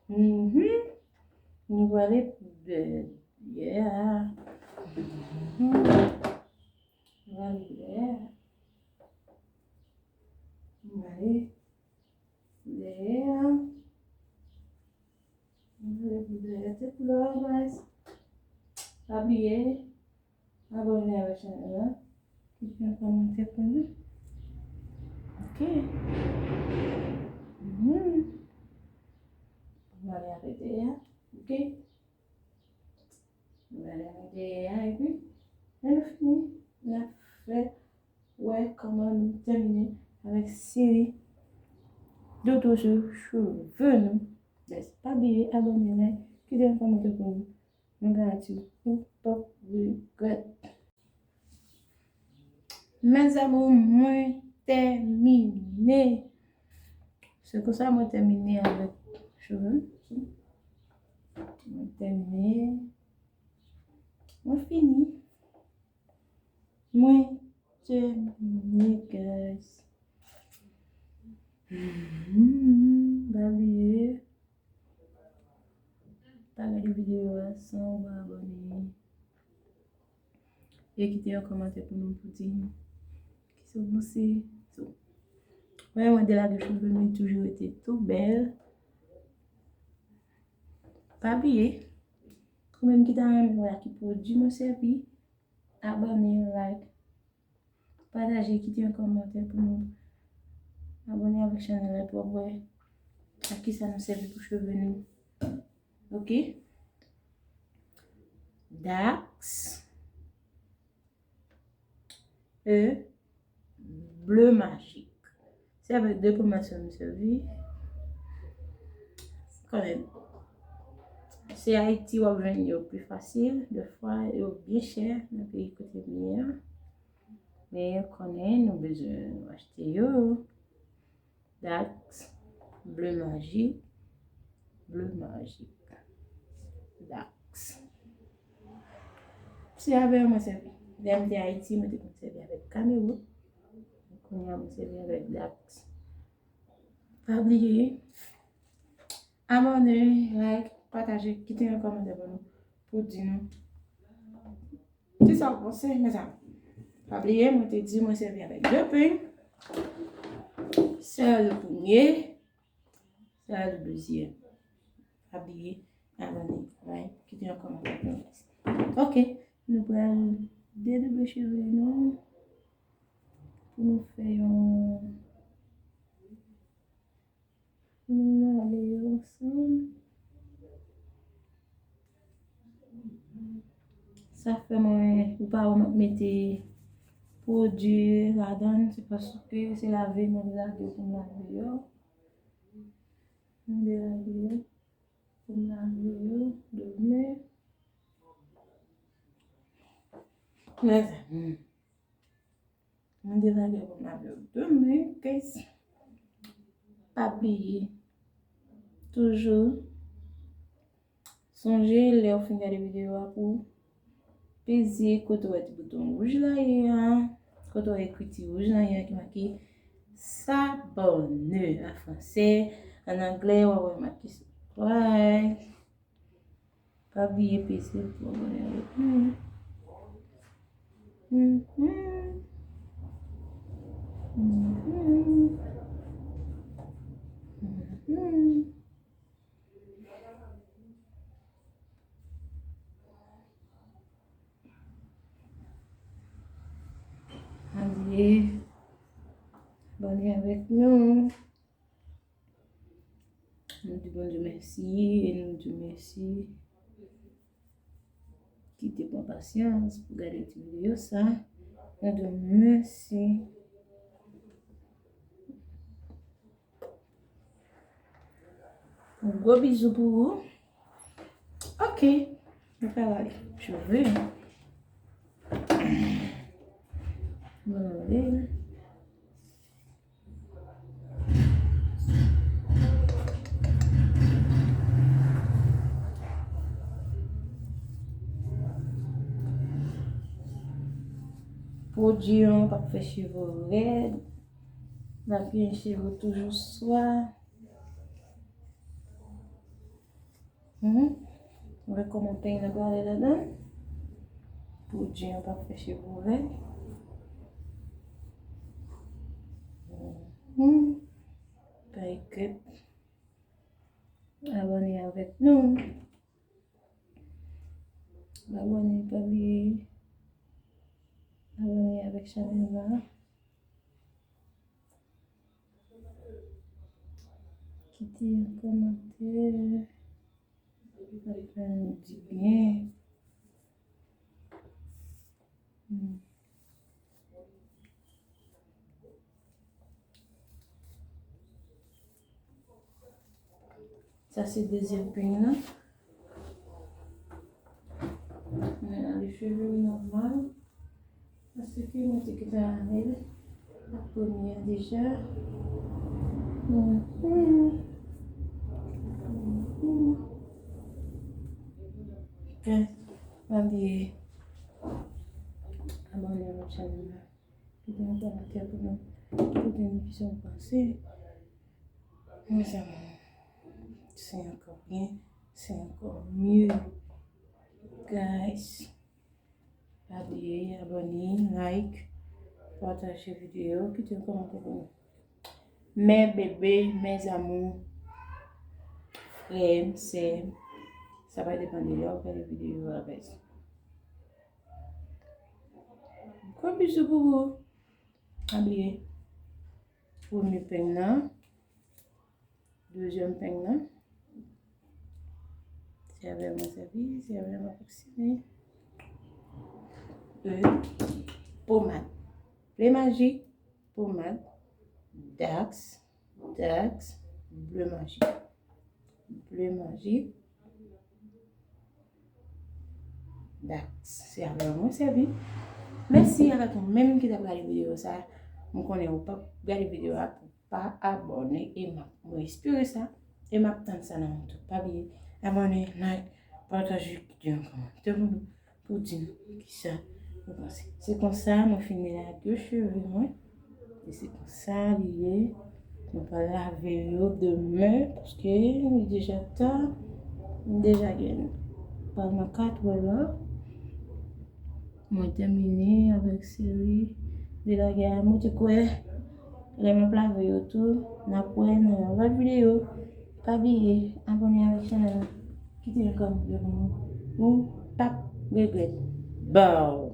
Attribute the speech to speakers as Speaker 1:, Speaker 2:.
Speaker 1: Mhm. On va aller bed. Yeah. Mhm. On va aller bed. On va aller there. On va aller bed. C'est tout là, guys. Habillé. Abonnez à la chaîne là. Quittez un commentaire pour nous. Ok. Mhm. On va aller arrêter là. Ok. On va aller arrêter là. Et puis, on a fini. On a fait. Ouais, comment nous terminer avec série de toujours cheveux nous. Laisse pas oublier, abonnez-vous, quittez un commentaire pour nous. Nous gratuit ou pas regret. Mes amours, moi terminé. C'est comme ça, moi terminé avec cheveux. Moi terminé. Moi fini. Moi terminé, guys. Babier. Partage la vidéo sans vous abonner. Et quittez un commentaire pour nous pour dire qui sont vous. Ouais, moi, de la cheveux, mais toujours été tout belle. Pas oublier. Ou même qui t'a même voilà, qui produit mon service. Abonnez, like. Partagez, quittez un commentaire pour nous. Abonnez avec la chaîne pour voir à qui ça nous sert pour cheveux nous. Ok? Dax. Bleu magique. C'est avec deux promotions de service. Quand même. C'est Haïti ou bien plus facile. Des fois, il est bien cher dans le pays côté bien. Mais on connaît, nous besoin d'acheter yo. Dax. Bleu magique. Bleu magique. Dax. C'est avec moi, c'est bien. De Haïti, je te conseille avec Cameroun. On a servi avec Dax. Pas oublier. Abonnez, like, partagez, quittez un commentaire pour dire nous. C'est ça, vous pensez, mes amis. Pas oublier, moi te dis, moi servi avec deux pains. C'est le premier, c'est le deuxième. Pas oublier, abonnez, like, quittez un commentaire pour nous. Ok, nous allons dédoubler cheveux nous pour nous faire un. Nous allons aller ensemble. Ça fait moins, ou pas mettre produit là-dedans, c'est parce que c'est lavé, mon lavé pour laver. On laver pour laver demain. Mais on laver pour laver demain, qu'est-ce pas oublier toujours songer les finir les vidéos pour peser quand on a le bouton rouge là et quand on a écrit rouge là il y a qui marqué s'abonner en français, en anglais on va marquer subscribe. Pas oublier peser pour abonner avec nous. Allez, abonnez avec nous. Nous disons Dieu merci et nous disons merci. Quittez pour patience pour regarder cette vidéo ça. Nous disons merci. Un gros bisou pour vous. Ok, je vais aller. Je veux. Voilà. Produit, on va faire cheveux raides. La vie un cheveux toujours soir. On va commenter une barre là-dedans. Pour dire, on va faire chez vous avec. Like, abonnez avec nous. Abonnez, pas oublier. Abonnez avec chaîne là. Quittez un commentaire. Ça nous dit bien. Ça, c'est le deuxième peigne là. On a les cheveux normaux. Parce que moi, c'est que ça arrive. La première déjà. Ok. Allez. Abonnez à notre chaîne là. Quittez un commentaire pour nous. Pour une émission passée. Mes amis. C'est encore bien, c'est encore mieux. Guys, oubliez, abonnez, like, partagez la vidéo, quittez un commentaire pour nous. Mes bébés, mes amours, frères, sœurs, ça va dépendre de leur faire la vidéo avec. Gros bisous pour vous. Oubliez, premier peigne là, deuxième peigne là. C'est avec mon service, c'est avec ma proximité. Pommade. Bleu magique, pommade, Dax, bleu magique, Dax. C'est avec mon service. Merci avec moi-même qui t'a regardé la vidéo ça. Je connais pas regarder la vidéo pour pas abonner et moi espérer ça et m'attendre ça dans tout. Pas oublier abonner, like, partager, dire un commentaire pour dire qui ça. C'est comme ça, je finis là 2 cheveux, moi. Et c'est comme ça, lié. On va laver demain parce que est déjà tard. Déjà gagné. Par ma carte, voilà. On va terminer avec série de la guerre. Moi, tu quoi? Les mêmes plats tout. On apprend dans la vidéo. Pas oublier, abonnez avec la chaîne. Quittez le commentaire pour nous. Ou tap, regret. Bow.